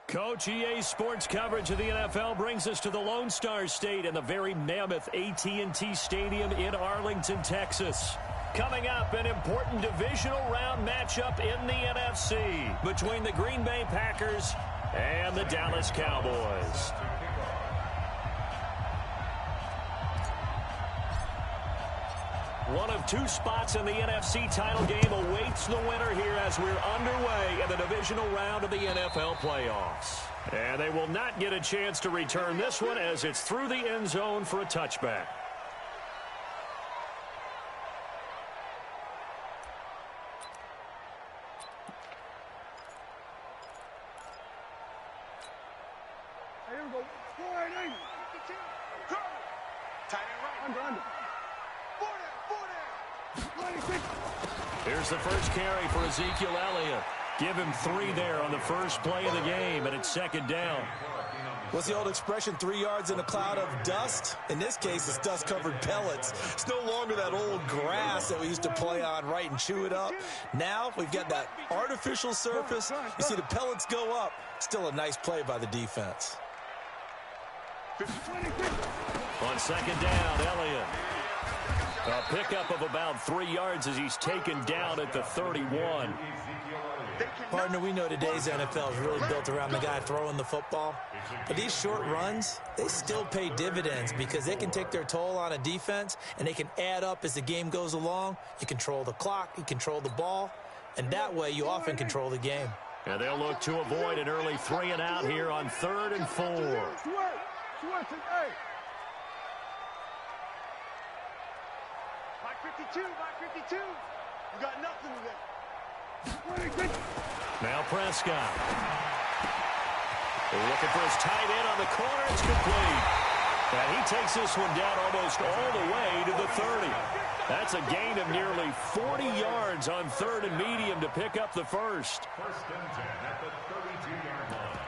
Coach, EA Sports coverage of the NFL brings us to the Lone Star State and the very mammoth AT&T Stadium in Arlington, Texas. Coming up, an important divisional round matchup in the NFC between the Green Bay Packers and the Dallas Cowboys. One of two spots in the NFC title game awaits the winner here as we're underway in the divisional round of the NFL playoffs. And they will not get a chance to return this one as it's through the end zone for a touchback. Here we go. Tight end right. Under. Here's the first carry for Ezekiel Elliott. Give him 3 there on the first play of the game, and it's second down. What's the old expression, 3 yards in a cloud of dust? In this case, it's dust-covered pellets. It's no longer that old grass that we used to play on, right, and chew it up. Now we've got that artificial surface. You see the pellets go up. Still a nice play by the defense. On second down, Elliott. A pickup of about 3 yards as he's taken down at the 31. Partner, we know today's NFL is really built around the guy throwing the football. But these short runs, they still pay dividends because they can take their toll on a defense, and they can add up as the game goes along. You control the clock, you control the ball, and that way you often control the game. And they'll look to avoid an early 3 and out here on 3rd and 4. By 52. You got nothing today. Now Prescott. They're looking for his tight end on the corner. It's complete. And he takes this one down almost all the way to the 30. That's a gain of nearly 40 yards on 3rd and medium to pick up the first. First and 10 at the 32-yard line.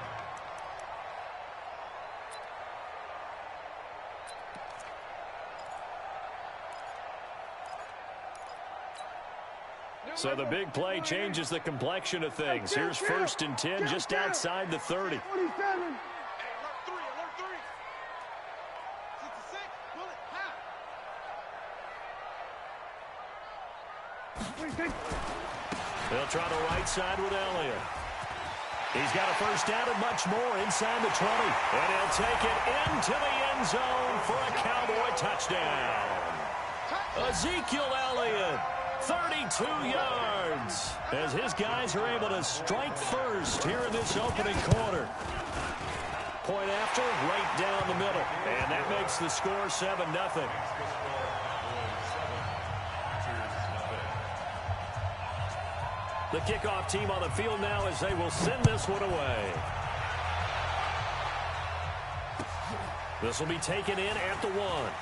So the big play changes the complexion of things. Here's 1st and 10 just outside the 30. Hey, alert 3. 66, pull it, They'll try the right side with Elliott. He's got a first down and much more inside the 20. And he'll take it into the end zone for a Cowboy touchdown. Ezekiel Elliott. 32 yards as his guys are able to strike first here in this opening quarter. Point after, right down the middle. And that makes the score 7-0. The kickoff team on the field now as they will send this one away. This will be taken in at the 1.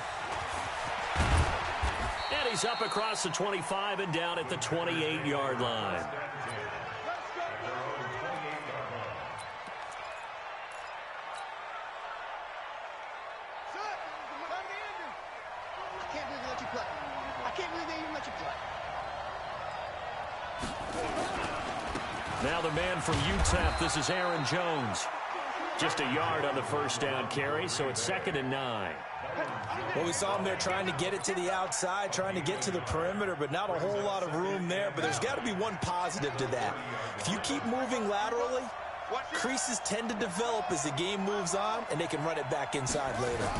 And he's up across the 25 and down at the 28-yard line. Now the man from UTEP, this is Aaron Jones. Just a yard on the first down carry, so it's 2nd and 9. Well, we saw him there trying to get it to the outside, trying to get to the perimeter, but not a whole lot of room there. But there's got to be one positive to that. If you keep moving laterally, creases tend to develop as the game moves on, and they can run it back inside later.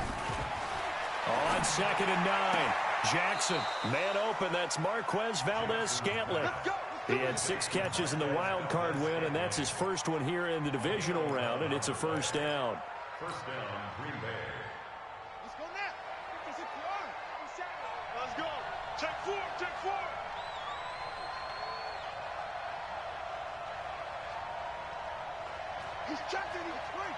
On 2nd and 9, Jackson, man open, that's Marquez Valdez-Scantling. He had 6 catches in the wild card win, and that's his first one here in the divisional round, and it's a first down. First down, Green Bay. Let's go now. 56 yards. Let's go. Check 4. He's checked it. He's free.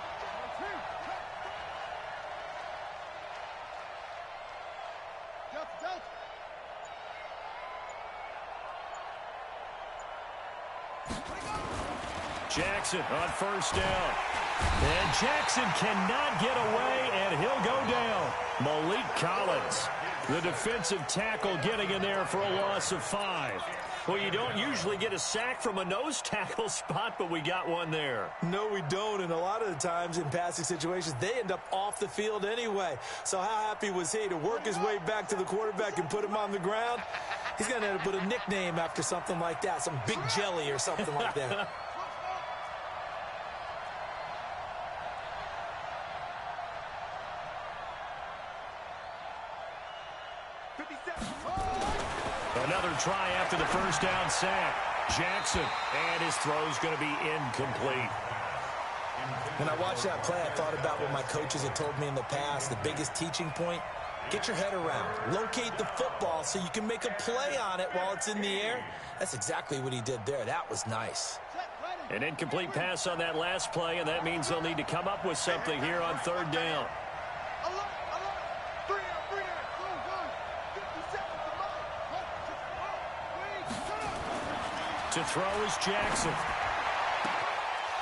Delta. Jackson on first down. And Jackson cannot get away, and he'll go down. Malik Collins, the defensive tackle, getting in there for a loss of 5. Well, you don't usually get a sack from a nose tackle spot, but we got one there. No, we don't, and a lot of the times in passing situations, they end up off the field anyway. So how happy was he to work his way back to the quarterback and put him on the ground? He's going to end up with a nickname after something like that, some Big Jelly or something like that. Another try after the first down sack. Jackson, and his throw's going to be incomplete. When I watched that play, I thought about what my coaches had told me in the past. The biggest teaching point, get your head around. Locate the football so you can make a play on it while it's in the air. That's exactly what he did there. That was nice. An incomplete pass on that last play, and that means they'll need to come up with something here on third down. To throw is Jackson.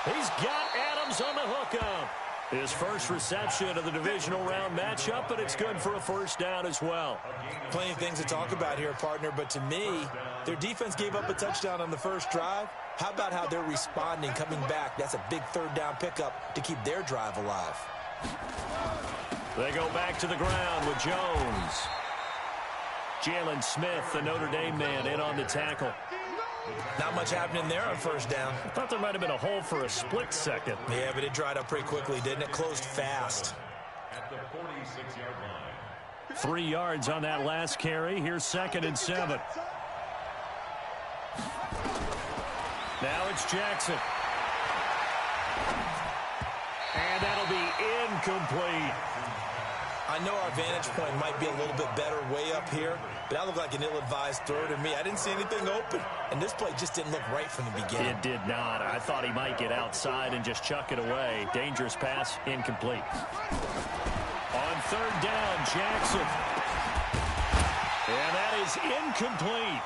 He's got Adams on the hookup. His first reception of the divisional round matchup, but it's good for a first down as well. Plenty of things to talk about here, partner, but to me, their defense gave up a touchdown on the first drive. How about how they're responding, coming back? That's a big third down pickup to keep their drive alive. They go back to the ground with Jones. Jalen Smith, the Notre Dame man, in on the tackle. Not much happening there on first down. I thought there might have been a hole for a split second. Yeah, but it dried up pretty quickly, didn't it? Closed fast. At the 46-yard line. 3 yards on that last carry. Here's 2nd and 7. Now it's Jackson. And that'll be incomplete. I know our vantage point might be a little bit better way up here, but that looked like an ill-advised throw to me. I didn't see anything open, and this play just didn't look right from the beginning. It did not. I thought he might get outside and just chuck it away. Dangerous pass, incomplete. On third down, Jackson. And that is incomplete.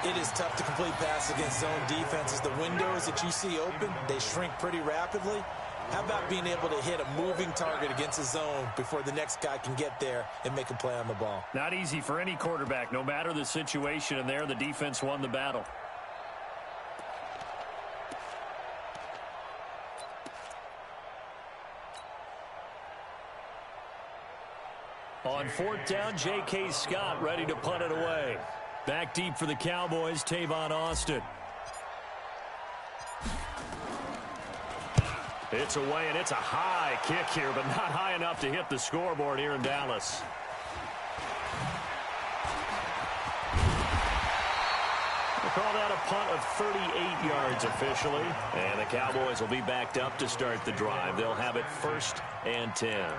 It is tough to complete passes against zone defenses. The windows that you see open, they shrink pretty rapidly. How about being able to hit a moving target against a zone before the next guy can get there and make a play on the ball? Not easy for any quarterback, no matter the situation, and there the defense won the battle. On fourth down, J.K. Scott ready to punt it away. Back deep for the Cowboys, Tavon Austin. It's away, and it's a high kick here, but not high enough to hit the scoreboard here in Dallas. We'll call that a punt of 38 yards officially, and the Cowboys will be backed up to start the drive. They'll have it 1st and 10.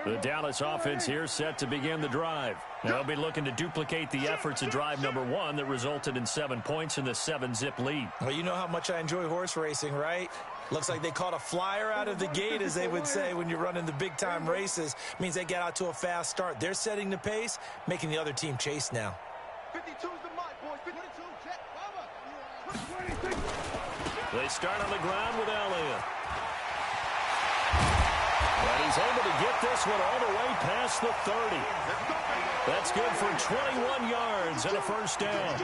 The Dallas offense here set to begin the drive. They'll be looking to duplicate the efforts of drive number 1 that resulted in 7 points in the 7-zip lead. Well, you know how much I enjoy horse racing, right? Looks like they caught a flyer out of the gate, as they would say when you're running the big-time races. Means they get out to a fast start. They're setting the pace, making the other team chase now. 52's the mark, boys. 52, check. They start on the ground with Elliott. But he's able to get this one all the way past the 30. That's good for 21 yards and a first down.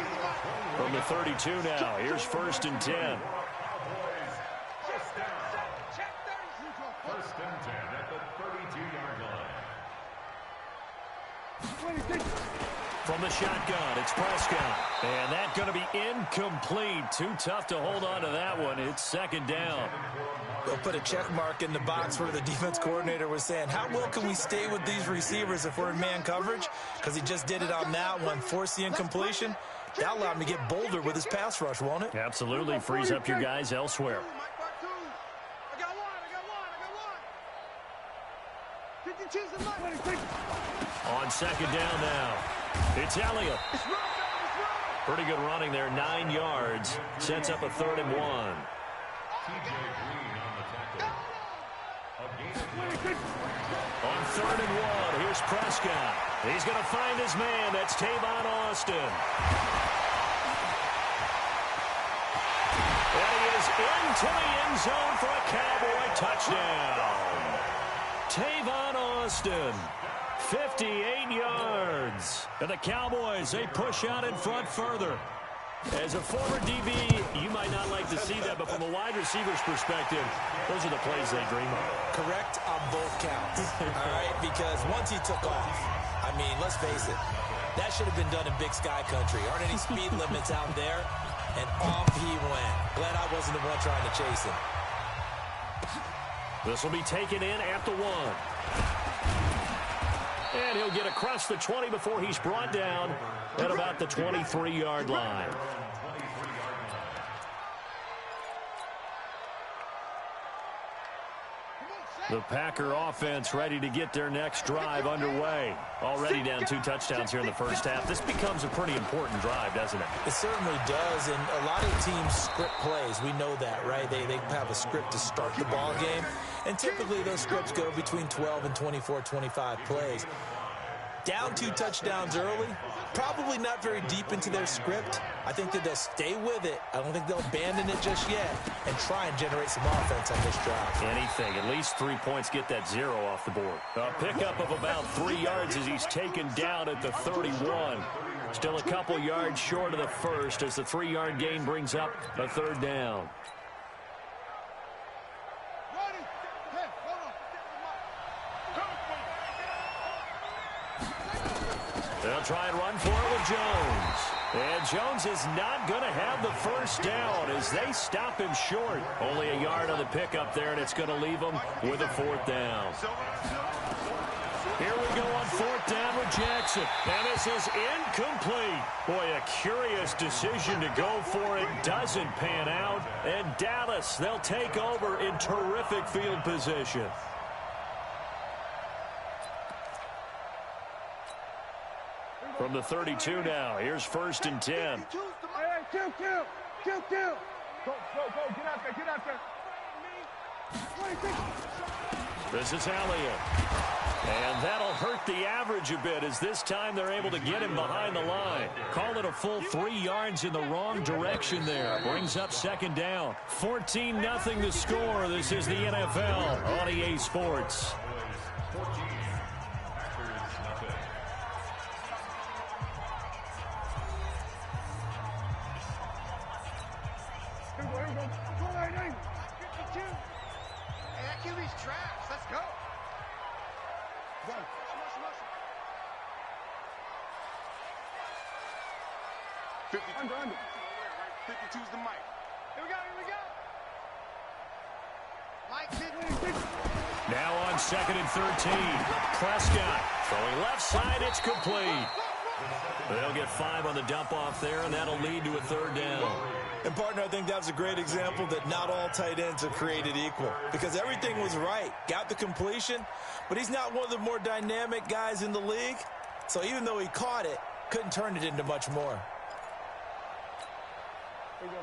From the 32 now, here's 1st and 10. First and 10 at the 32-yard line. From the shotgun, it's Prescott. And that's going to be incomplete. Too tough to hold on to that one. It's 2nd down. They'll put a check mark in the box where the defense coordinator was saying, how well can we stay with these receivers if we're in man coverage? Because he just did it on that one. Force the incompletion. That'll allow him to get bolder with his pass rush, won't it? Absolutely. Frees up your guys elsewhere. On 2nd down now, it's Elliott. Pretty good running there, 9 yards. Sets up a 3rd and 1. TJ Green on the tackle. On 3rd and 1, here's Prescott. He's going to find his man. That's Tavon Austin. And he is into the end zone for a Cowboy touchdown. Tavon Austin, 58 yards. And the Cowboys, they push out in front further. As a former DB, you might not like to see that, but from a wide receiver's perspective, those are the plays they dream of. Correct on both counts, all right? Because once he took off, I mean, let's face it, that should have been done in Big Sky Country. Aren't any speed limits out there? And off he went. Glad I wasn't the one trying to chase him. This will be taken in at the 1. And he'll get across the 20 before he's brought down at about the 23-yard line. The Packer offense ready to get their next drive underway. Already down 2 touchdowns here in the first half. This becomes a pretty important drive, doesn't it? It certainly does, and a lot of teams script plays. We know that, right? They have a script to start the ball game, and typically those scripts go between 12 and 24, 25 plays. Down 2 touchdowns early, probably not very deep into their script. I think that they'll stay with it. I don't think they'll abandon it just yet and try and generate some offense on this drive. Anything. At least 3 points, get that 0 off the board. A pickup of about 3 yards as he's taken down at the 31. Still a couple yards short of the first as the 3-yard gain brings up a 3rd down. They'll try and run for it with Jones. And Jones is not going to have the first down as they stop him short. Only a yard on the pickup there, and it's going to leave him with a 4th down. Here we go on 4th down with Jackson. And this is incomplete. Boy, a curious decision to go for it. Doesn't pan out. And Dallas, they'll take over in terrific field position. From the 32 now, here's 1st and 10. Hey, kill. Go, get out there. This is Elliott. And that'll hurt the average a bit as this time they're able to get him behind the line. Call it a full 3 yards in the wrong direction there. Brings up 2nd down. 14-0 the score. This is the NFL on EA Sports. Let's go. 52's the mic. Here we go. Now on 2nd and 13. Prescott throwing left side. It's complete. They'll get 5 on the dump off there, and that'll lead to a 3rd down. And, partner, I think that was a great example that not all tight ends are created equal because everything was right. Got the completion, but he's not one of the more dynamic guys in the league. So even though he caught it, couldn't turn it into much more.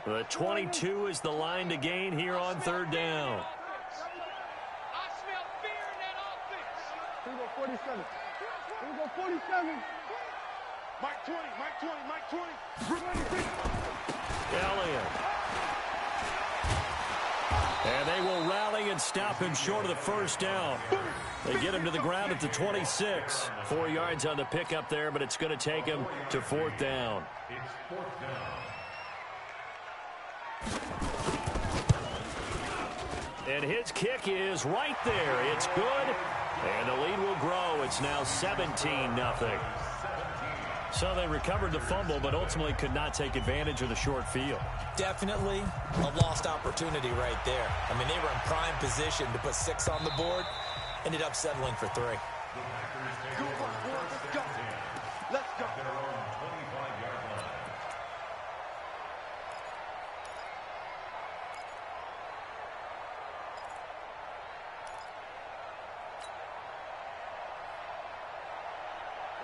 The 22 is the line to gain here on 3rd down. I smell fear in that offense. Here we go, 47. Mike 20. Elliott. And they will rally and stop him short of the 1st down. They get him to the ground at the 26. 4 yards on the pickup there, but it's going to take him to 4th down. It's 4th down. And his kick is right there. It's good. And the lead will grow. It's now 17-0. So they recovered the fumble, but ultimately could not take advantage of the short field. Definitely a lost opportunity right there. I mean, they were in prime position to put 6 on the board. Ended up settling for 3. Let's go. Their own 25-yard line.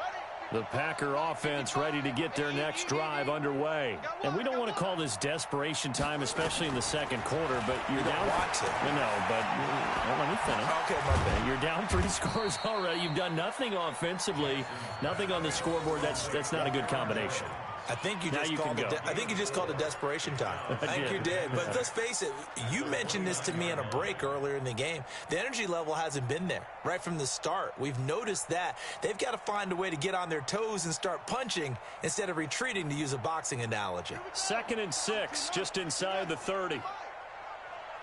Ready? The Packer offense ready to get their next drive underway. And we don't want to call this desperation time, especially in the second quarter, but you're down. No, but let me finish. Okay, my bad. You're down 3 scores already. You've done nothing offensively, nothing on the scoreboard. That's not a good combination. I think you just called it desperation time. I think you did. But let's face it, you mentioned this to me in a break earlier in the game. The energy level hasn't been there right from the start. We've noticed that. They've got to find a way to get on their toes and start punching instead of retreating, to use a boxing analogy. 2nd and 6, just inside the 30.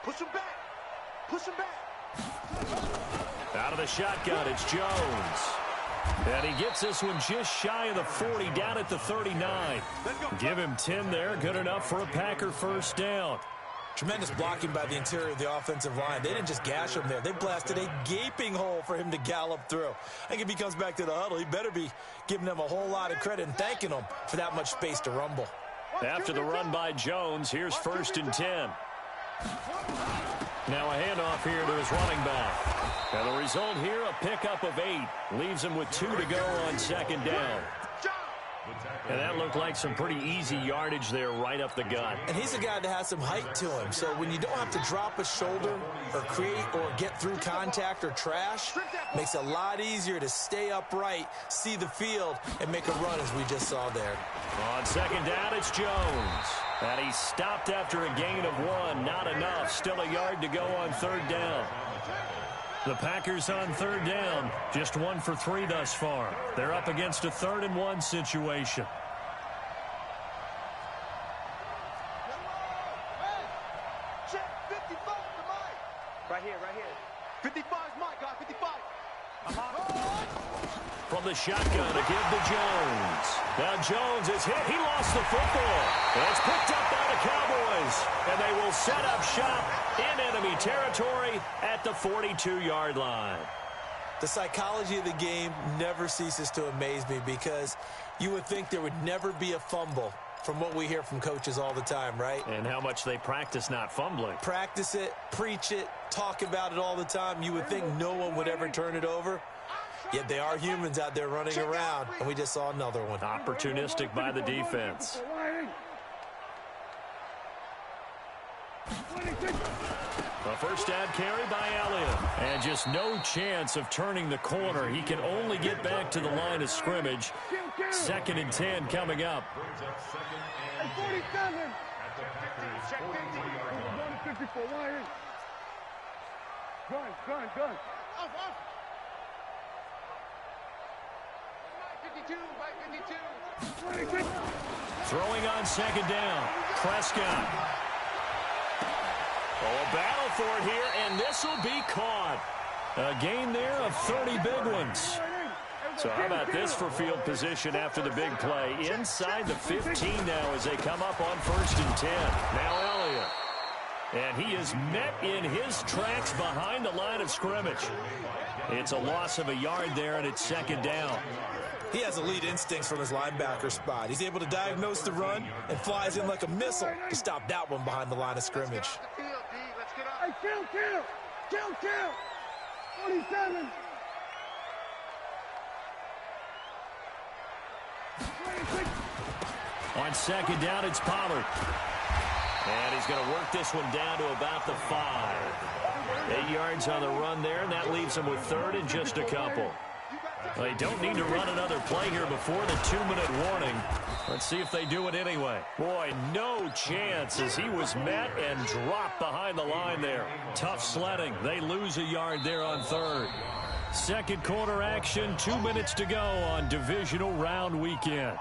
Push him back. Push him back. Out of the shotgun, it's Jones. And he gets this one just shy of the 40, down at the 39. Give him 10 there, good enough for a Packer first down. Tremendous blocking by the interior of the offensive line. They didn't just gash him there. They blasted a gaping hole for him to gallop through. I think if he comes back to the huddle, he better be giving them a whole lot of credit and thanking them for that much space to rumble. After the run by Jones, here's 1st and 10. Now a handoff here to his running back. And the result here, a pickup of 8. Leaves him with 2 to go on 2nd down. And that looked like some pretty easy yardage there right up the gut. And he's a guy that has some height to him. So when you don't have to drop a shoulder or create or get through contact or trash, makes it a lot easier to stay upright, see the field, and make a run as we just saw there. On 2nd down, it's Jones. And he stopped after a gain of 1. Not enough. Still a yard to go on 3rd down. The Packers on 3rd down, just 1 for 3 thus far. They're up against a 3rd and 1 situation. Right here. 55 is Mike, guy, 55. From the shotgun to give to Jones. Now Jones is hit. He lost the football. And it's picked up by the Cowboys. And they will set up shop in enemy territory at the 42-yard line. The psychology of the game never ceases to amaze me, because you would think there would never be a fumble from what we hear from coaches all the time, right? And how much they practice not fumbling. Practice it, preach it, talk about it all the time. You would think no one would ever turn it over. Yet they are humans out there running around, and we just saw another one. Opportunistic by the defense. A first down carry by Elliott. And just no chance of turning the corner. He can only get back to the line of scrimmage. 2nd and 10 coming up. 47. Gun. Off. 52. Throwing on 2nd down. Prescott. A battle for it here, and this will be caught. A gain there of 30 big ones. So how about this for field position after the big play? Inside the 15 now as they come up on 1st and 10. Now Elliott. And he is met in his tracks behind the line of scrimmage. It's a loss of a yard there, and it's 2nd down. He has elite instincts from his linebacker spot. He's able to diagnose the run and flies in like a missile to stop that one behind the line of scrimmage. Hey, kill. 47. On 2nd down, it's Pollard. And he's going to work this one down to about the 5. 8 yards on the run there, and that leaves him with 3rd and just a couple. Well, they don't need to run another play here before the 2-minute warning. Let's see if they do it anyway. Boy, no chance as he was met and dropped behind the line there. Tough sledding. They lose a yard there on 3rd. Second quarter action, 2 minutes to go on Divisional Round weekend.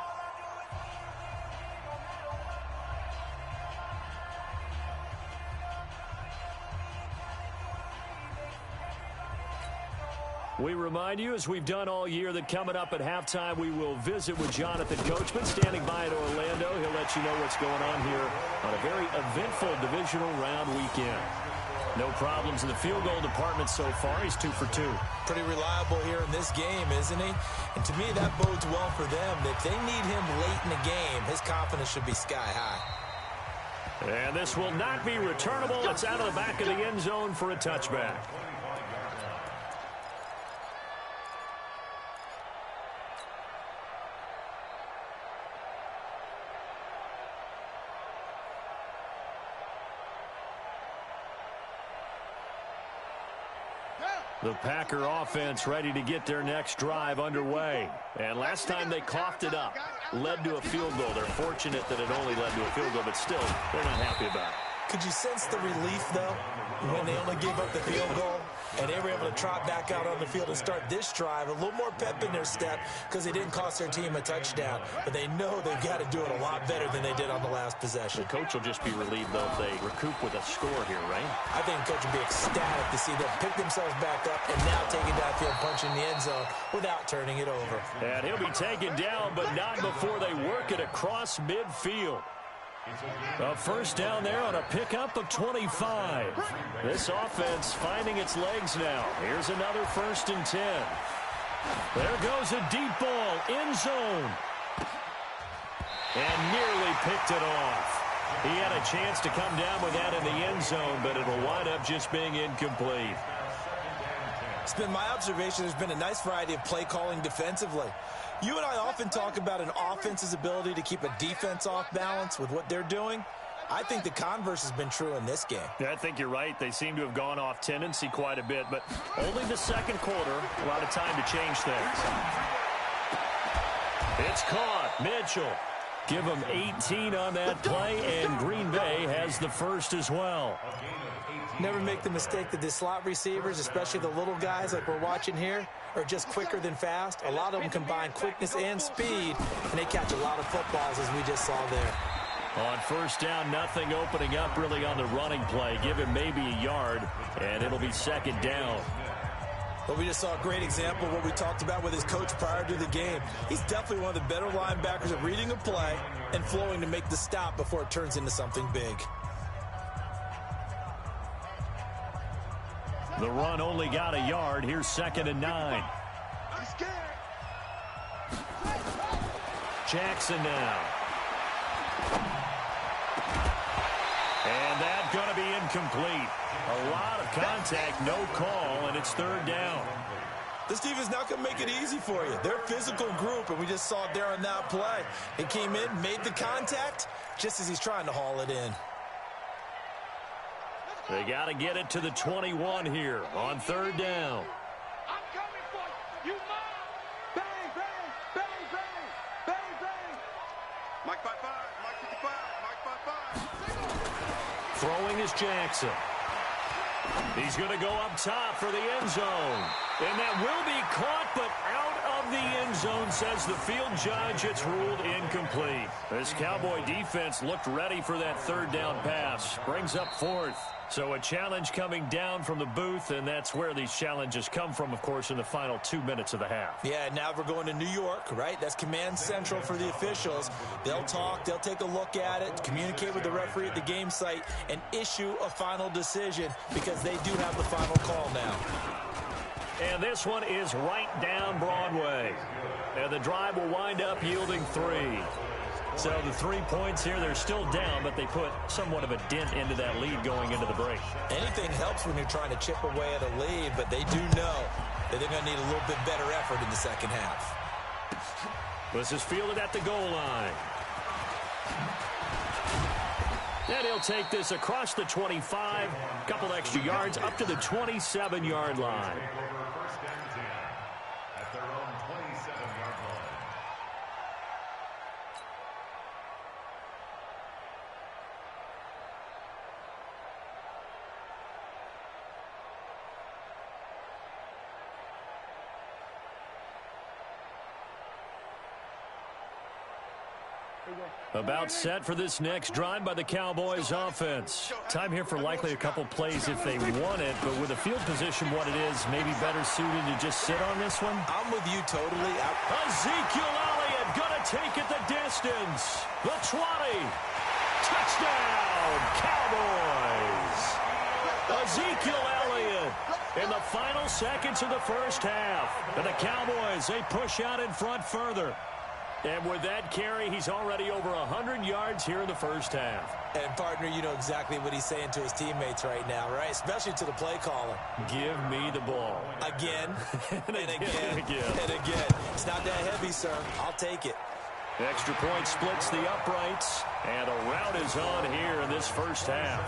We remind you, as we've done all year, that coming up at halftime, we will visit with Jonathan Coachman, standing by in Orlando. He'll let you know what's going on here on a very eventful Divisional Round weekend. No problems in the field goal department so far. He's 2 for 2. Pretty reliable here in this game, isn't he? And to me, that bodes well for them. If they need him late in the game, his confidence should be sky high. And this will not be returnable. It's out of the back of the end zone for a touchback. The Packer offense ready to get their next drive underway. And last time they coughed it up, led to a field goal. They're fortunate that it only led to a field goal, but still, they're not happy about it. Could you sense the relief, though, when they only gave up the field goal and they were able to trot back out on the field and start this drive? A little more pep in their step because they didn't cost their team a touchdown. But they know they've got to do it a lot better than they did on the last possession. The coach will just be relieved, though, if they recoup with a score here, right? I think the coach will be ecstatic to see them pick themselves back up and now take it downfield, punch in the end zone without turning it over. And he'll be taken down, but not before they work it across midfield. A first down there on a pickup of 25. This offense finding its legs now. Here's another 1st and 10. There goes a deep ball, end zone. And nearly picked it off. He had a chance to come down with that in the end zone, but it'll wind up just being incomplete. It's been my observation there's been a nice variety of play calling defensively. You and I often talk about an offense's ability to keep a defense off balance with what they're doing. I think the converse has been true in this game. Yeah, I think you're right. They seem to have gone off tendency quite a bit, but only the second quarter, a lot of time to change things. It's caught. Mitchell. Give them 18 on that play, and Green Bay has the first as well. Never make the mistake that the slot receivers, especially the little guys like we're watching here, are just quicker than fast. A lot of them combine quickness and speed, and they catch a lot of footballs, as we just saw there. On first down, nothing opening up really on the running play. Give him maybe a yard, and it'll be second down. But we just saw a great example of what we talked about with his coach prior to the game. He's definitely one of the better linebackers at reading a play and flowing to make the stop before it turns into something big. The run only got a yard. Here's 2nd and 9. Jackson now. And that's going to be incomplete. A lot of contact, no call, and it's 3rd down. This team is not going to make it easy for you. They're a physical group, and we just saw it there on that play. He came in, made the contact, just as he's trying to haul it in. They got to get it to the 21 here on 3rd down. I'm coming for you. You mine. Bang, bang, bang, bang, bang, bang. Mike 5-5, Mike 55, Mike 5-5. Throwing is Jackson. He's going to go up top for the end zone. And that will be caught, but out of the end zone, says the field judge. It's ruled incomplete. This Cowboy defense looked ready for that 3rd down pass. Brings up 4th. So a challenge coming down from the booth, and that's where these challenges come from, of course, in the final 2 minutes of the half. Yeah, now we're going to New York, right? That's command central for the officials. They'll talk, they'll take a look at it, communicate with the referee at the game site, and issue a final decision because they do have the final call now. And this one is right down Broadway. And the drive will wind up yielding 3. So the 3 points here, they're still down, but they put somewhat of a dent into that lead going into the break. Anything helps when you're trying to chip away at a lead, but they do know that they're going to need a little bit better effort in the second half. This is fielded at the goal line. And he'll take this across the 25, couple extra yards up to the 27-yard line. About set for this next drive by the Cowboys offense. Time here for likely a couple plays if they want it, but with the field position what it is, maybe better suited to just sit on this one. I'm with you totally. Ezekiel Elliott going to take it the distance. The 20. Touchdown, Cowboys. Ezekiel Elliott in the final seconds of the first half. And the Cowboys, they push out in front further. And with that carry, he's already over 100 yards here in the first half. And, partner, you know exactly what he's saying to his teammates right now, right? Especially to the play caller. Give me the ball. Again, and again, again. and again. It's not that heavy, sir. I'll take it. Extra point splits the uprights, and a rout is on here in this first half.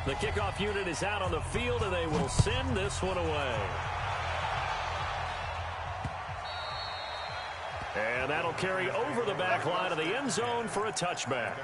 The kickoff unit is out on the field, and they will send this one away. And that'll carry over the back line of the end zone for a touchback.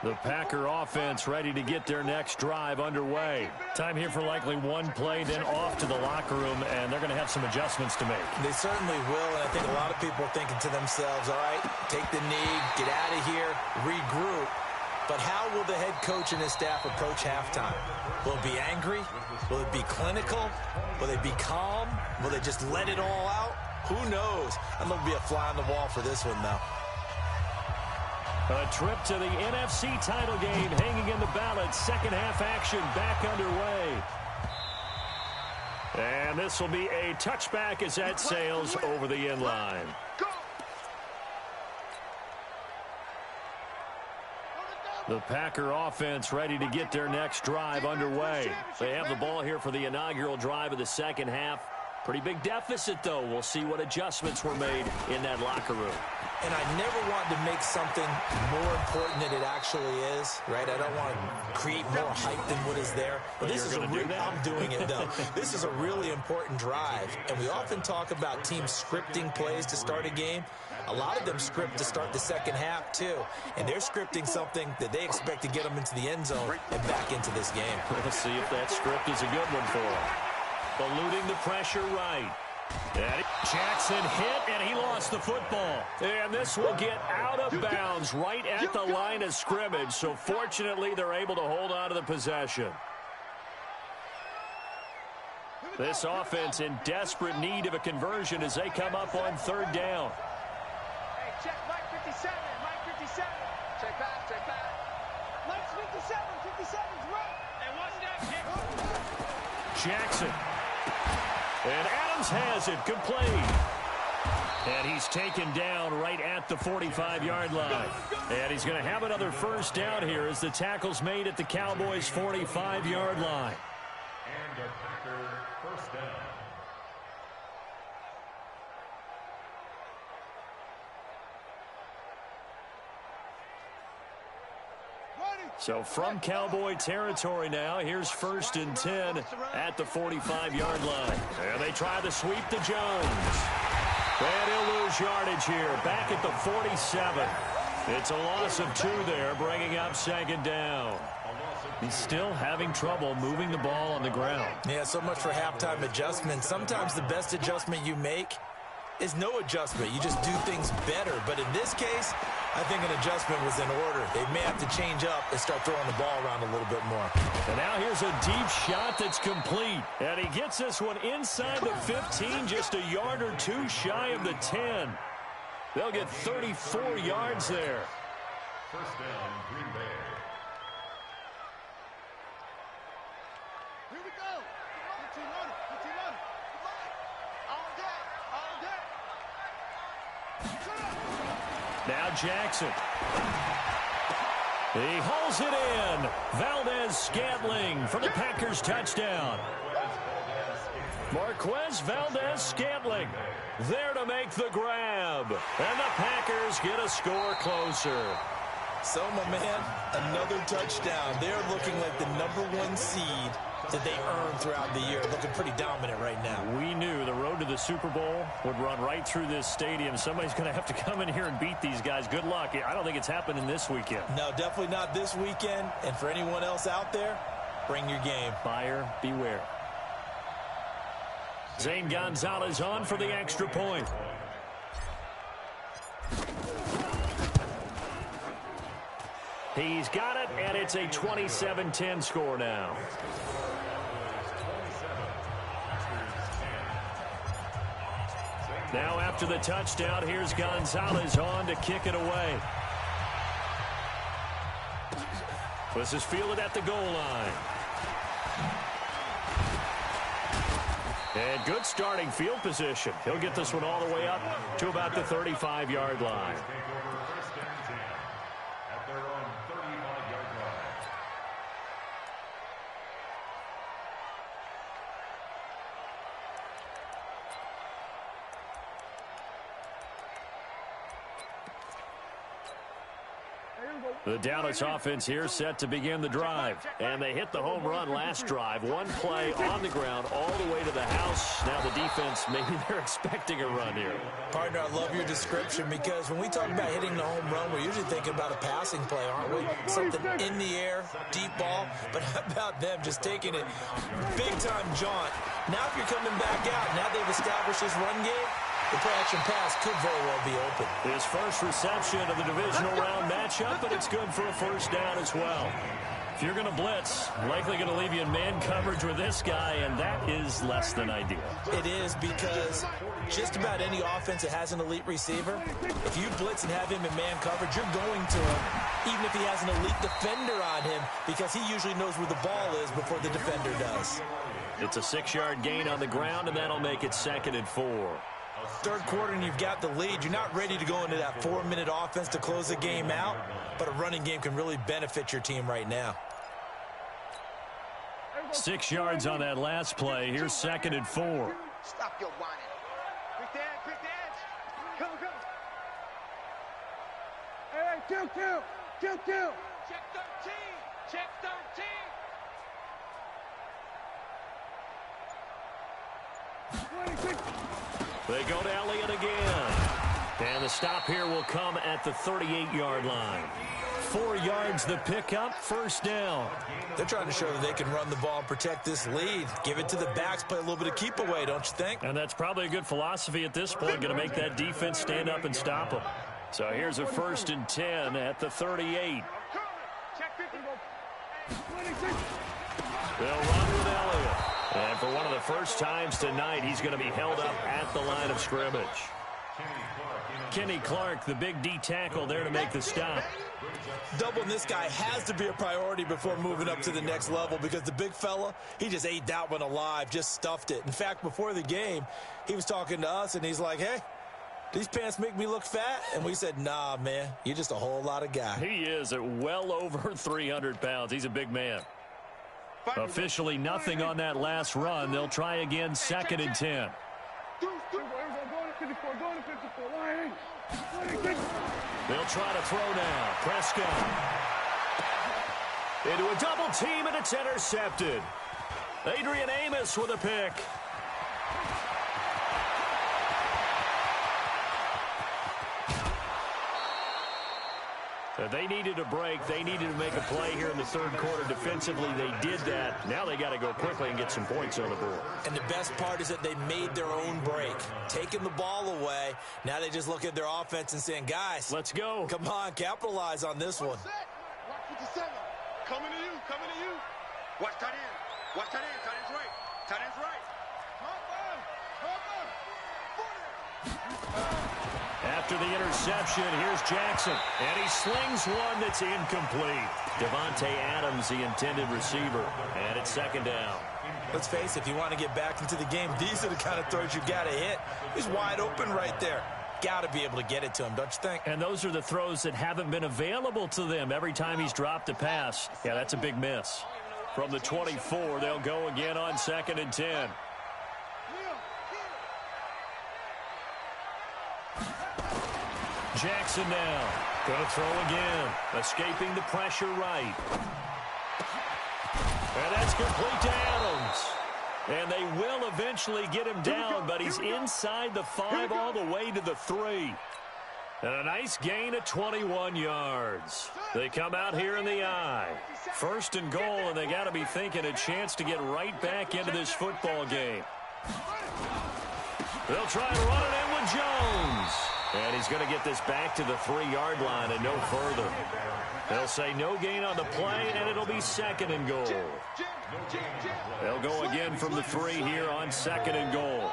The Packer offense ready to get their next drive underway. Time here for likely one play, then off to the locker room, and they're going to have some adjustments to make. They certainly will, and I think a lot of people are thinking to themselves, all right, take the knee, get out of here, regroup. But how will the head coach and his staff approach halftime? Will it be angry? Will it be clinical? Will they be calm? Will they just let it all out? Who knows? I'm going to be a fly on the wall for this one, though. A trip to the NFC title game hanging in the balance. Second half action back underway. And this will be a touchback as that sails over the end line. The Packer offense ready to get their next drive underway. They have the ball here for the inaugural drive of the second half. Pretty big deficit, though. We'll see what adjustments were made in that locker room. And I never want to make something more important than it actually is, right? I don't want to create more hype than what is there. But this is I'm doing it, though. This is a really important drive. And we often talk about teams scripting plays to start a game. A lot of them script to start the second half, too. And they're scripting something that they expect to get them into the end zone and back into this game. Let's see if that script is a good one for them. Eluding the pressure right. And Jackson hit, and he lost the football. And this will get out of bounds right at the line of scrimmage. So fortunately, they're able to hold on to the possession. This offense in desperate need of a conversion as they come up on third down. Hey, check Mike 57. Mike 57. Check back. Mike's 57. 57's right. And watch that kick. Jackson. And Adams has it, complete. And he's taken down right at the 45-yard line. And he's going to have another first down here as the tackle's made at the Cowboys' 45-yard line. And a Packer first down. So from Cowboy territory now, here's 1st and 10 at the 45-yard line. And they try to sweep to Jones. And he'll lose yardage here, back at the 47. It's a loss of 2 there, bringing up second down. He's still having trouble moving the ball on the ground. Yeah, so much for halftime adjustment. Sometimes the best adjustment you make is no adjustment. You just do things better. But in this case, I think an adjustment was in order. They may have to change up and start throwing the ball around a little bit more. And now here's a deep shot that's complete. And he gets this one inside the 15, just a yard or 2 shy of the 10. They'll get 34 yards there. First down, Green Bay. Here we go. 15 on it. 15 on it. All day. Now Jackson. He hauls it in. Valdez-Scantling for the Packers touchdown. Marquez Valdez-Scantling there to make the grab. And the Packers get a score closer. So, my man, another touchdown. They're looking like the #1 seed that they earned throughout the year. Looking pretty dominant right now. We knew the road to the Super Bowl would run right through this stadium. Somebody's going to have to come in here and beat these guys. Good luck. I don't think it's happening this weekend. No, definitely not this weekend. And for anyone else out there, bring your game. Buyer beware. Zane Gonzalez on for the extra point. He's got it, and it's a 27-10 score now. Now after the touchdown, here's Gonzalez on to kick it away. This is fielded at the goal line. And good starting field position. He'll get this one all the way up to about the 35-yard line. The Dallas offense here set to begin the drive. And they hit the home run last drive. One play on the ground all the way to the house. Now the defense, maybe they're expecting a run here. Partner, I love your description because when we talk about hitting the home run, we're usually thinking about a passing play, aren't we? Something in the air, deep ball. But how about them just taking it big-time jaunt? Now if you're coming back out, now they've established this run game, the play-action pass could very well be open. His first reception of the divisional round matchup, but it's good for a first down as well. If you're going to blitz, likely going to leave you in man coverage with this guy, and that is less than ideal. It is because just about any offense that has an elite receiver, if you blitz and have him in man coverage, you're going to him, even if he has an elite defender on him, because he usually knows where the ball is before the defender does. It's a 6-yard gain on the ground, and that'll make it 2nd and 4. Third quarter and you've got the lead. You're not ready to go into that 4-minute offense to close the game out, but a running game can really benefit your team right now. 6 yards on that last play. Here's 2nd and 4. Stop your whining. Quick dance, quick dance. Come, come. Hey, kill. Check 13. Check 13. They go to Elliott again. And the stop here will come at the 38-yard line. 4 yards the pickup, first down. They're trying to show that they can run the ball and protect this lead. Give it to the backs, play a little bit of keep away, don't you think? And that's probably a good philosophy at this point, going to make that defense stand up and stop them. So here's a 1st and 10 at the 38. They'll run with Elliott. And for one of the first times tonight, he's going to be held up at the line of scrimmage. Kenny Clark, the big D tackle there to make the stop. Doubling this guy has to be a priority before moving up to the next level because the big fella, he just ate that one alive, just stuffed it. In fact, before the game, he was talking to us, and he's like, hey, these pants make me look fat? And we said, nah, man, you're just a whole lot of guy. He is at well over 300 pounds. He's a big man. Officially nothing on that last run. They'll try again, 2nd and 10. They'll try to throw now. Prescott. Into a double team, and it's intercepted. Adrian Amos with a pick. They needed a break. They needed to make a play here in the third quarter defensively. They did that. Now they got to go quickly and get some points on the board. And the best part is that they made their own break. Taking the ball away. Now they just look at their offense and saying, guys, let's go. Come on, capitalize on this one. Coming to you. Watch tight end. Tight end's right. Tight end's right. After the interception, here's Jackson. And he slings one that's incomplete. Devontae Adams, the intended receiver. And it's 2nd down. Let's face it, if you want to get back into the game, these are the kind of throws you got to hit. He's wide open right there. Got to be able to get it to him, don't you think? And those are the throws that haven't been available to them every time he's dropped a pass. Yeah, that's a big miss. From the 24, they'll go again on 2nd and 10. Jackson now. Going to throw again. Escaping the pressure right. And that's complete to Adams. And they will eventually get him down, but he's inside the 5 all the way to the 3. And a nice gain of 21 yards. They come out here in the I. 1st and goal, and they got to be thinking a chance to get right back into this football game. They'll try and run it in with Jones. And he's going to get this back to the 3-yard line and no further. They'll say no gain on the play, and it'll be 2nd and goal. They'll go again from the 3 here on 2nd and goal.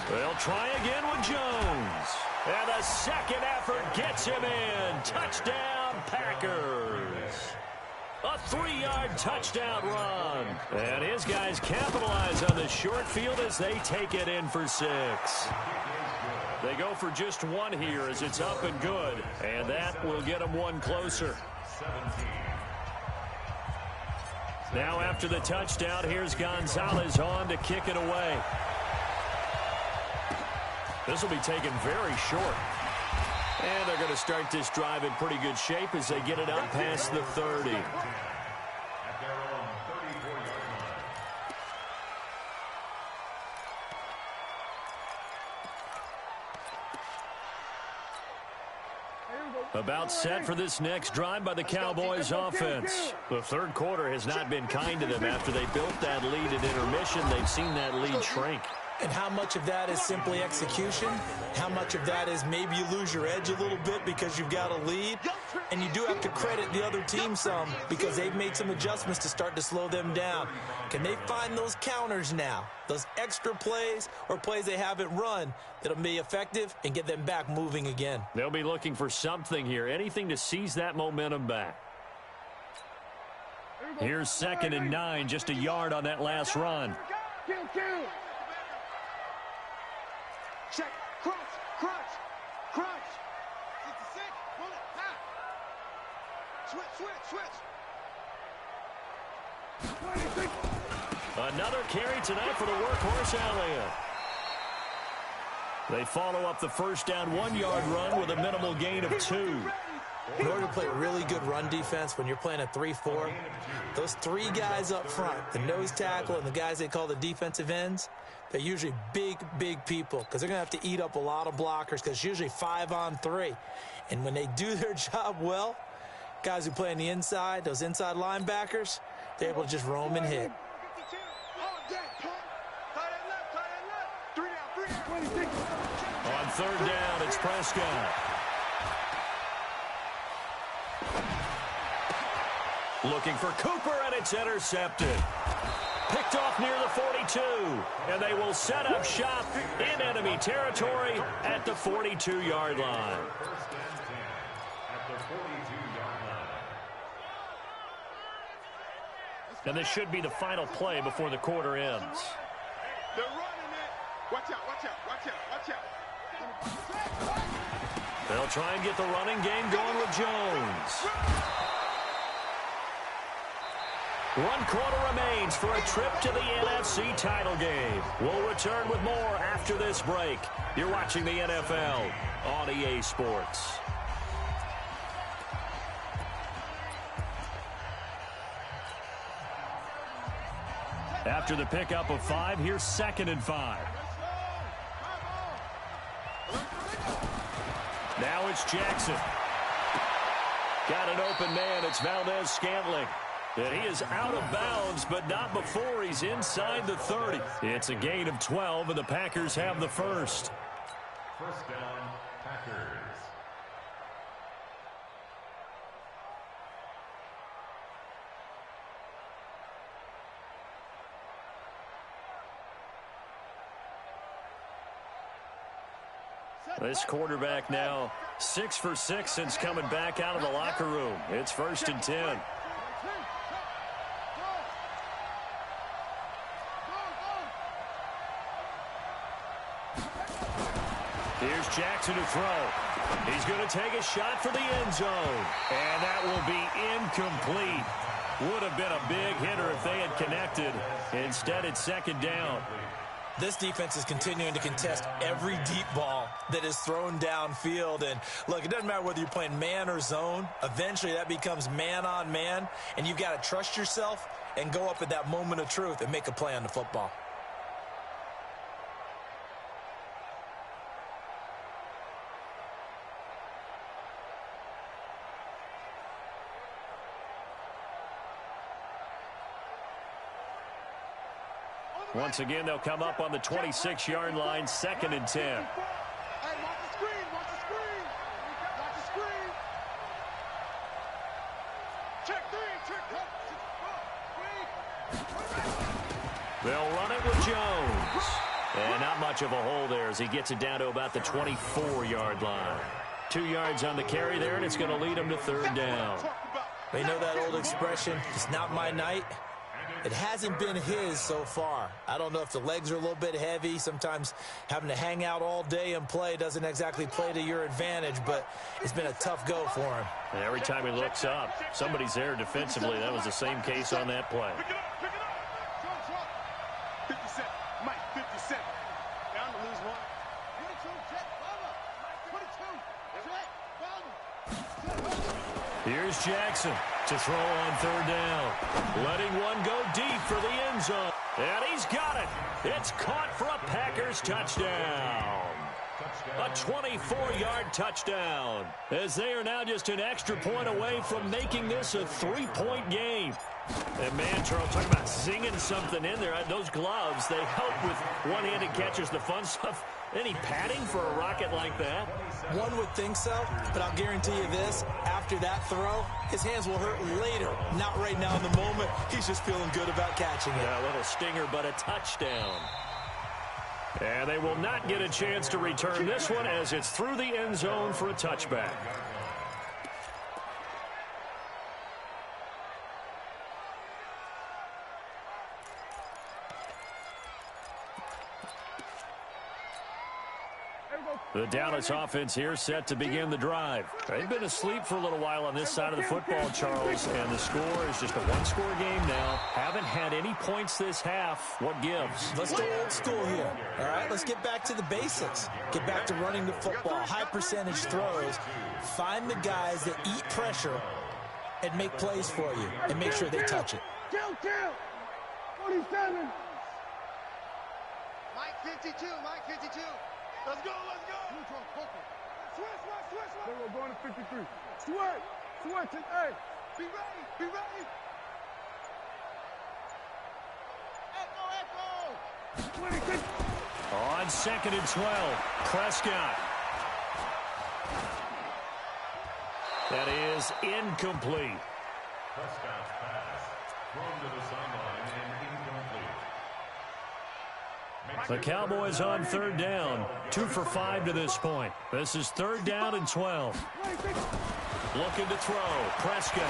They'll try again with Jones. And the second effort gets him in. Touchdown, Packers. A 3-yard touchdown run. And his guys capitalize on the short field as they take it in for 6. They go for just 1 here as it's up and good. And that will get them 1 closer. Now after the touchdown, here's Gonzalez on to kick it away. This will be taken very short. And they're going to start this drive in pretty good shape as they get it out past the 30. At their own 34-yard line. About set for this next drive by the Cowboys offense. The third quarter has not been kind to them. After they built that lead at intermission, they've seen that lead shrink. And how much of that is simply execution? How much of that is maybe you lose your edge a little bit because you've got a lead? And you do have to credit the other team some because they've made some adjustments to start to slow them down. Can they find those counters now, those extra plays or plays they haven't run that'll be effective and get them back moving again? They'll be looking for something here, anything to seize that momentum back. Here's 2nd and 9, just a yard on that last run. Check. Crunch. 66. Pull it. Pass. Switch. Another carry tonight for the workhorse Elliott. They follow up the first down 1-yard run with a minimal gain of 2. In order to play really good run defense when you're playing a 3-4, those 3 guys up front, the nose tackle and the guys they call the defensive ends, they're usually big people because they're going to have to eat up a lot of blockers because it's usually 5-on-3. And when they do their job well, guys who play on the inside, those inside linebackers, they're able to just roam and hit. On 3rd down, it's Prescott. Looking for Cooper, and it's intercepted. Picked off near the 42, and they will set up shop in enemy territory at the 42-yard line. First and 10 at the 42-yard line. And this should be the final play before the quarter ends. They're running it. Watch out. They'll try and get the running game going with Jones. 1 quarter remains for a trip to the NFC title game. We'll return with more after this break. You're watching the NFL on EA Sports. After the pickup of 5, here's 2nd and 5. Now it's Jackson. Got an open man. It's Valdez-Scantling. And he is out of bounds, but not before he's inside the 30. It's a gain of 12, and the Packers have the first. First down, Packers. This quarterback now 6 for 6 since coming back out of the locker room. It's 1st and 10. Here's Jackson to throw. He's going to take a shot for the end zone. And that will be incomplete. Would have been a big hitter if they had connected. Instead, it's 2nd down. This defense is continuing to contest every deep ball that is thrown downfield. And, look, it doesn't matter whether you're playing man or zone. Eventually, that becomes man-on-man. And you've got to trust yourself and go up at that moment of truth and make a play on the football. Once again, they'll come up on the 26-yard line, 2nd and 10. Hey, watch the screen. Check 3. They'll run it with Jones. And not much of a hole there as he gets it down to about the 24-yard line. 2 yards on the carry there, and it's going to lead him to 3rd down. They know that old expression, it's not my night. It hasn't been his so far. I don't know if the legs are a little bit heavy. Sometimes having to hang out all day and play doesn't exactly play to your advantage, but it's been a tough go for him. And every time he looks up, somebody's there defensively. That was the same case on that play. Pick it up. 57. Mike, 57. Down to lose 1. 22, check. 22. Here's Jackson to throw on third down. Letting one go deep for the end zone. And he's got it. It's caught for a Packers touchdown. A 24-yard touchdown. As they are now just an extra point away from making this a 3-point game. And man, Charles, talk about singing something in there. Those gloves, they help with one-handed catches, the fun stuff. Any padding for a rocket like that? One would think so, but I'll guarantee you this. After that throw, his hands will hurt later. Not right now in the moment. He's just feeling good about catching it. Yeah, a little stinger, but a touchdown. And they will not get a chance to return this one as it's through the end zone for a touchback. The Dallas offense here set to begin the drive. They've been asleep for a little while on this side of the football, Charles, and the score is just a one-score game now. Haven't had any points this half. What gives? Let's go old school here, all right? Let's get back to the basics. Get back to running the football, high-percentage throws. Find the guys that eat pressure and make plays for you and make sure they touch it. Kill! 47. Mike 52, Mike 52. Let's go! Switch. We're going to 53. Switch, and hey, be ready. Echo. 26. On 2nd and 12, Prescott. That is incomplete. Prescott's pass thrown to the sideline and incomplete. The Cowboys on third down. 2 for 5 to this point. This is 3rd down and 12. Looking to throw. Prescott.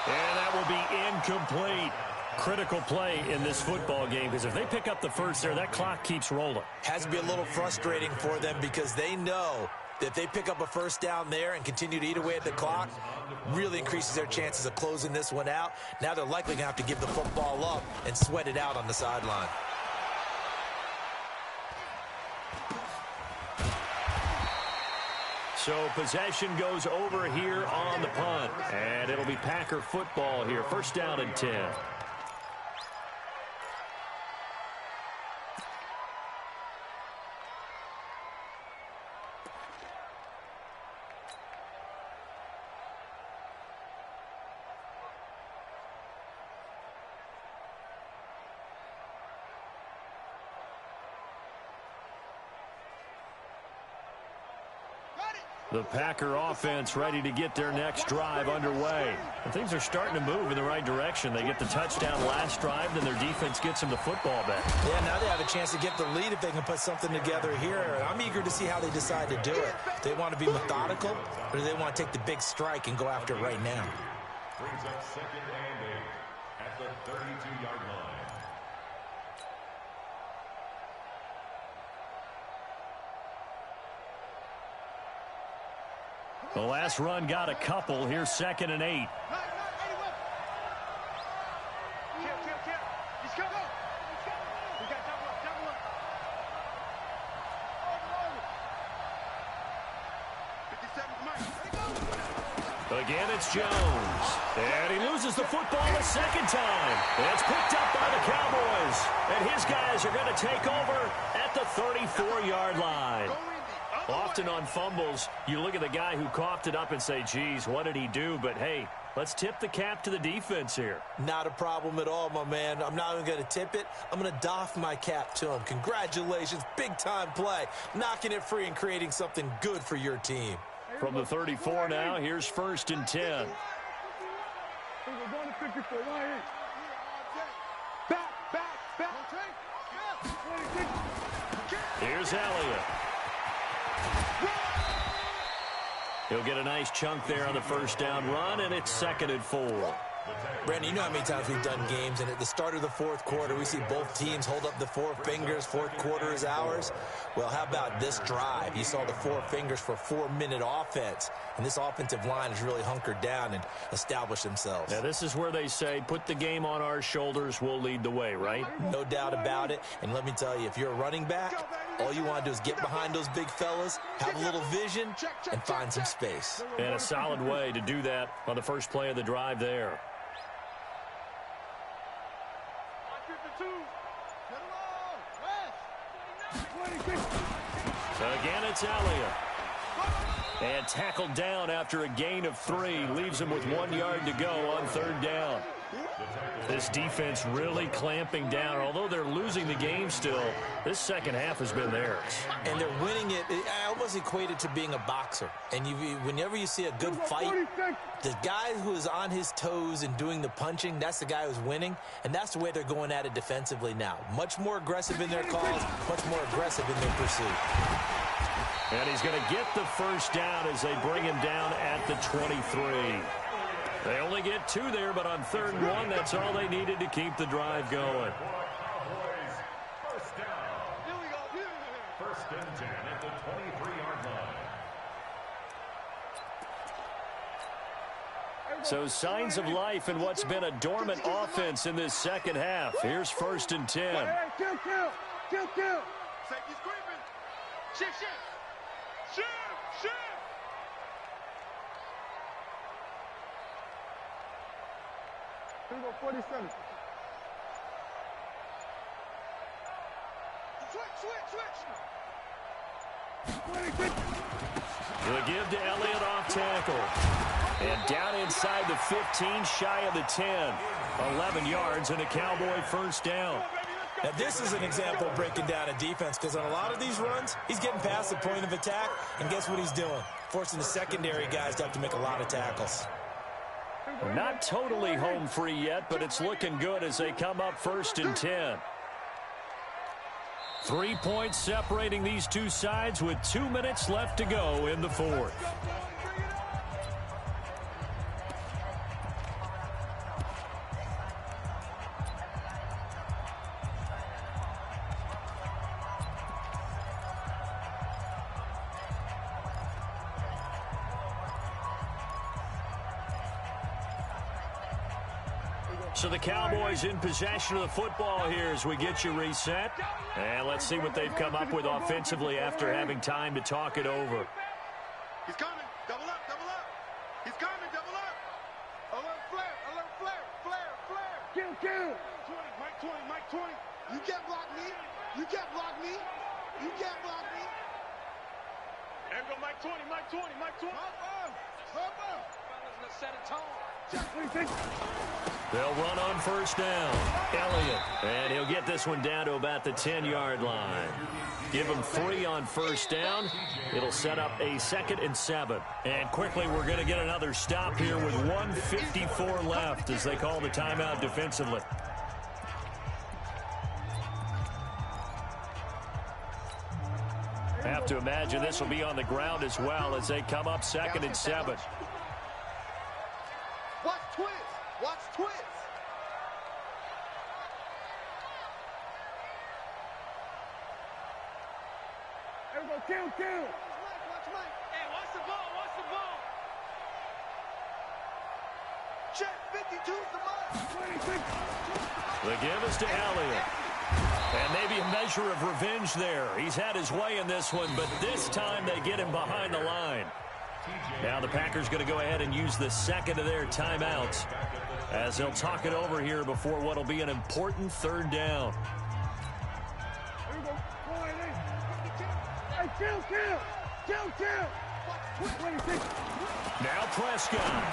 And that will be incomplete. Critical play in this football game because if they pick up the first there, that clock keeps rolling. Has to be a little frustrating for them because they know that if they pick up a first down there and continue to eat away at the clock, really increases their chances of closing this one out. Now they're likely going to have to give the football up and sweat it out on the sideline. So possession goes over here on the punt. And it'll be Packer football here. 1st down and 10. The Packer offense ready to get their next drive underway. And things are starting to move in the right direction. They get the touchdown last drive, then their defense gets them the football back. Yeah, now they have a chance to get the lead if they can put something together here. I'm eager to see how they decide to do it. Do they want to be methodical, or do they want to take the big strike and go after it right now? Brings up 2nd and 8 at the 32-yard line. The last run got a couple. Here's 2nd and 8. Again, it's Jones. And he loses the football a second time. And it's picked up by the Cowboys. And his guys are going to take over at the 34-yard line. Often on fumbles, you look at the guy who coughed it up and say, geez, what did he do? But, hey, let's tip the cap to the defense here. Not a problem at all, my man. I'm not even going to tip it. I'm going to doff my cap to him. Congratulations. Big-time play. Knocking it free and creating something good for your team. From the 34 now, here's 1st and 10. We're going to 54. Back. Here's Elliott. He'll get a nice chunk there on the 1st down run, and it's 2nd and 4. Brandon, you know how many times we've done games, and at the start of the fourth quarter, we see both teams hold up the four fingers, fourth quarter is ours. Well, how about this drive? You saw the four fingers for 4-minute offense, and this offensive line has really hunkered down and established themselves. Yeah, this is where they say, put the game on our shoulders, we'll lead the way, right? No doubt about it, and let me tell you, if you're a running back, all you want to do is get behind those big fellas, have a little vision, and find some space. And a solid way to do that on the first play of the drive there. So again, it's Elliott. And tackled down after a gain of 3. Leaves him with 1 yard to go on third down. This defense really clamping down. Although they're losing the game still, this second half has been theirs. And they're winning it. I almost equate it to being a boxer. And whenever you see a good fight, the guy who is on his toes and doing the punching, that's the guy who's winning. And that's the way they're going at it defensively now. Much more aggressive in their calls, much more aggressive in their pursuit. And he's going to get the first down as they bring him down at the 23. They only get 2 there, but on 3rd and 1, that's all they needed to keep the drive going. Cowboys, first down. Here we go. First and 10 at the 23-yard line. So signs of life in what's been a dormant offense in this second half. Here's 1st and 10. Kill. Safety's creeping. Shift. Here we go, 47. Switch. The give to Elliott off tackle. And down inside the 15, shy of the 10. 11 yards and a Cowboy first down. Now, this is an example of breaking down a defense, because on a lot of these runs, he's getting past the point of attack, and guess what he's doing? Forcing the secondary guys to have to make a lot of tackles. Not totally home free yet, but it's looking good as they come up 1st and 10. 3 points separating these two sides with 2 minutes left to go in the fourth. So the Cowboys in possession of the football here as we get you reset. And let's see what they've come up with offensively after having time to talk it over. He's coming. Double up. He's coming. Double up. Alert flare. Kill. 20, Mike 20. You can't block me. There go Mike 20. Hop up. Let's set a tone. They'll run on first down. Elliott. And he'll get this one down to about the 10-yard line. Give him 3 on first down. It'll set up a 2nd and 7. And quickly, we're going to get another stop here with 1:54 left as they call the timeout defensively. Have to imagine this will be on the ground as well as they come up 2nd and 7. Watch twist. There we go, kill. Watch Mike. Hey, watch the ball. Check, 52's the mark. 26. The give is to Elliott. And maybe a measure of revenge there. He's had his way in this one, but this time they get him behind the line. Now the Packers going to go ahead and use the 2nd of their timeouts as they'll talk it over here before what will be an important 3rd down. Here we go. Kill. 26. Now Prescott.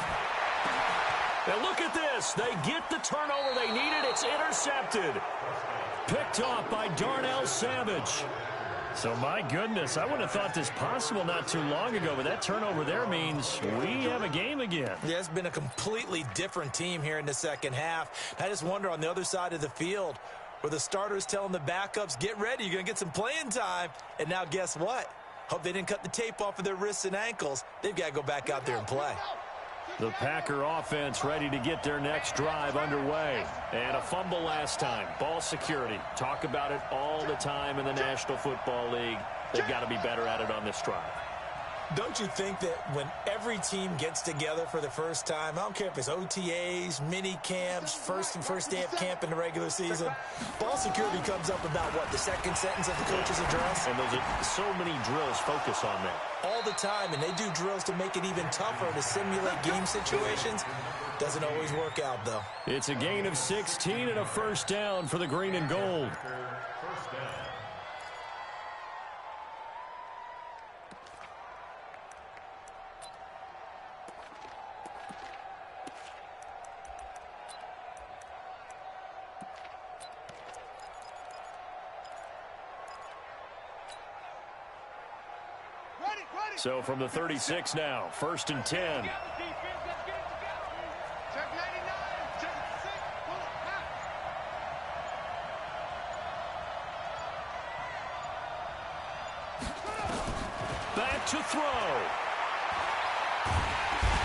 Now look at this. They get the turnover they needed. It's intercepted. Picked off by Darnell Savage. So, my goodness, I wouldn't have thought this possible not too long ago, but that turnover there means we have a game again. Yeah, it's been a completely different team here in the second half. I just wonder on the other side of the field where the starters telling the backups, get ready, you're going to get some playing time. And now guess what? Hope they didn't cut the tape off of their wrists and ankles. They've got to go back out there and play. The Packer offense ready to get their next drive underway. And a fumble last time. Ball security. Talk about it all the time in the National Football League. They've got to be better at it on this drive. Don't you think that when every team gets together for the first time, I don't care if it's OTAs, mini camps, first day of camp in the regular season, ball security comes up about, what, the second sentence of the coach's address? And those are so many drills focus on that. All the time, and they do drills to make it even tougher to simulate game situations. Doesn't always work out, though. It's a gain of 16 and a first down for the green and gold. First down. So from the 36 now, 1st and 10. Back to throw.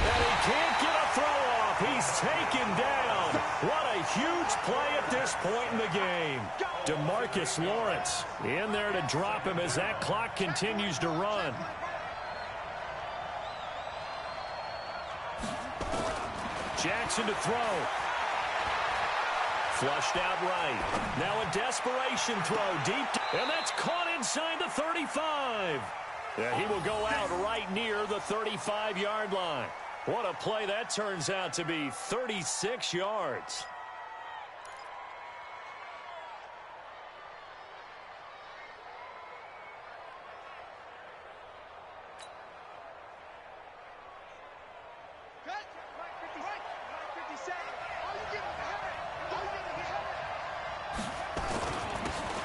And he can't get a throw off. He's taken down. What a huge play at this point in the game. DeMarcus Lawrence in there to drop him as that clock continues to run. Jackson to throw. Flushed out right. Now a desperation throw deep. And that's caught inside the 35. Yeah, he will go out right near the 35-yard line. What a play that turns out to be. 36 yards.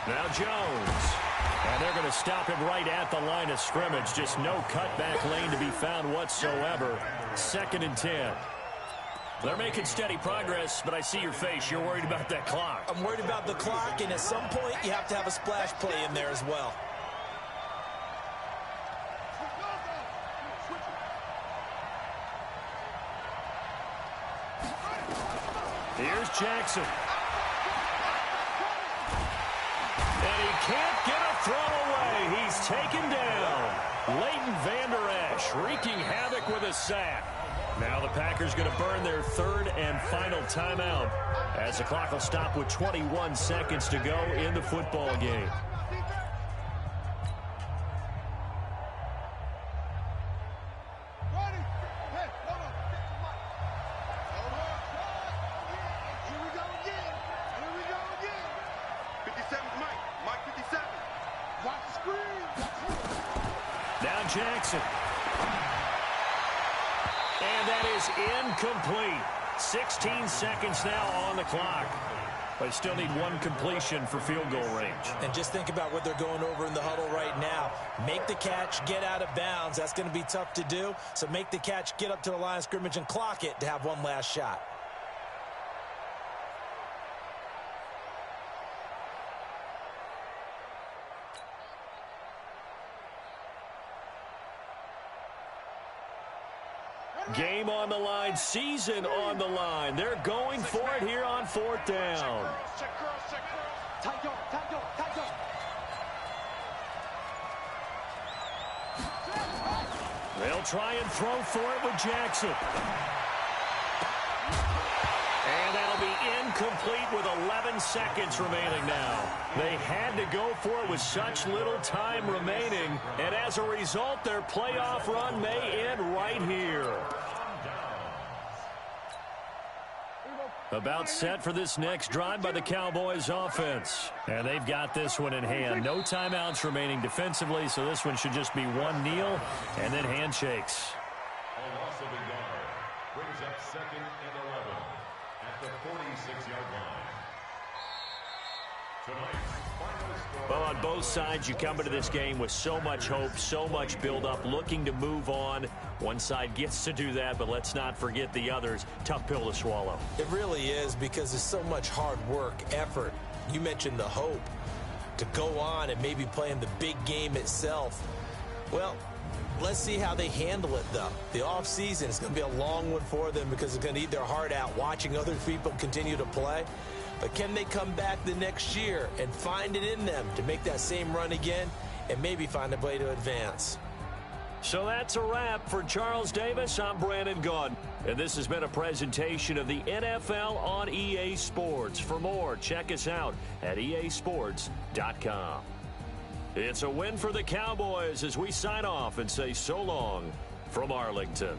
Now Jones. And they're going to stop him right at the line of scrimmage. Just no cutback lane to be found whatsoever. 2nd and 10. They're making steady progress, but I see your face. You're worried about that clock. I'm worried about the clock, and at some point you have to have a splash play in there as well. Here's Jackson. And he can't get a throw away. He's taken down. Leighton Vander Esch wreaking havoc with a sack. Now the Packers going to burn their 3rd and final timeout as the clock will stop with 21 seconds to go in the football game. Now Jackson. And that is incomplete. 16 seconds now on the clock. They still need one completion for field goal range. And just think about what they're going over in the huddle right now. Make the catch, get out of bounds. That's going to be tough to do. So make the catch, get up to the line of scrimmage, and clock it to have one last shot. Game on the line, season on the line. They're going for it here on 4th down. They'll try and throw for it with Jackson. And that'll be incomplete with 11 seconds remaining now. They had to go for it with such little time remaining. And as a result, their playoff run may end right here. About set for this next drive by the Cowboys offense. And they've got this one in hand. No timeouts remaining defensively, so this one should just be one kneel and then handshakes. A loss of a yard brings up 2nd and 11 at the 46-yard line. Tonight's final score. Well, on both sides, you come into this game with so much hope, so much build-up, looking to move on. One side gets to do that, but let's not forget the others. Tough pill to swallow. It really is, because there's so much hard work, effort. You mentioned the hope to go on and maybe play in the big game itself. Well, Let's see how they handle it, though. The offseason is going to be a long one for them because it's going to eat their heart out watching other people continue to play. But can they come back the next year and find it in them to make that same run again and maybe find a way to advance? So that's a wrap for Charles Davis. I'm Brandon Gaudin. And this has been a presentation of the NFL on EA Sports. For more, check us out at easports.com. It's a win for the Cowboys as we sign off and say so long from Arlington.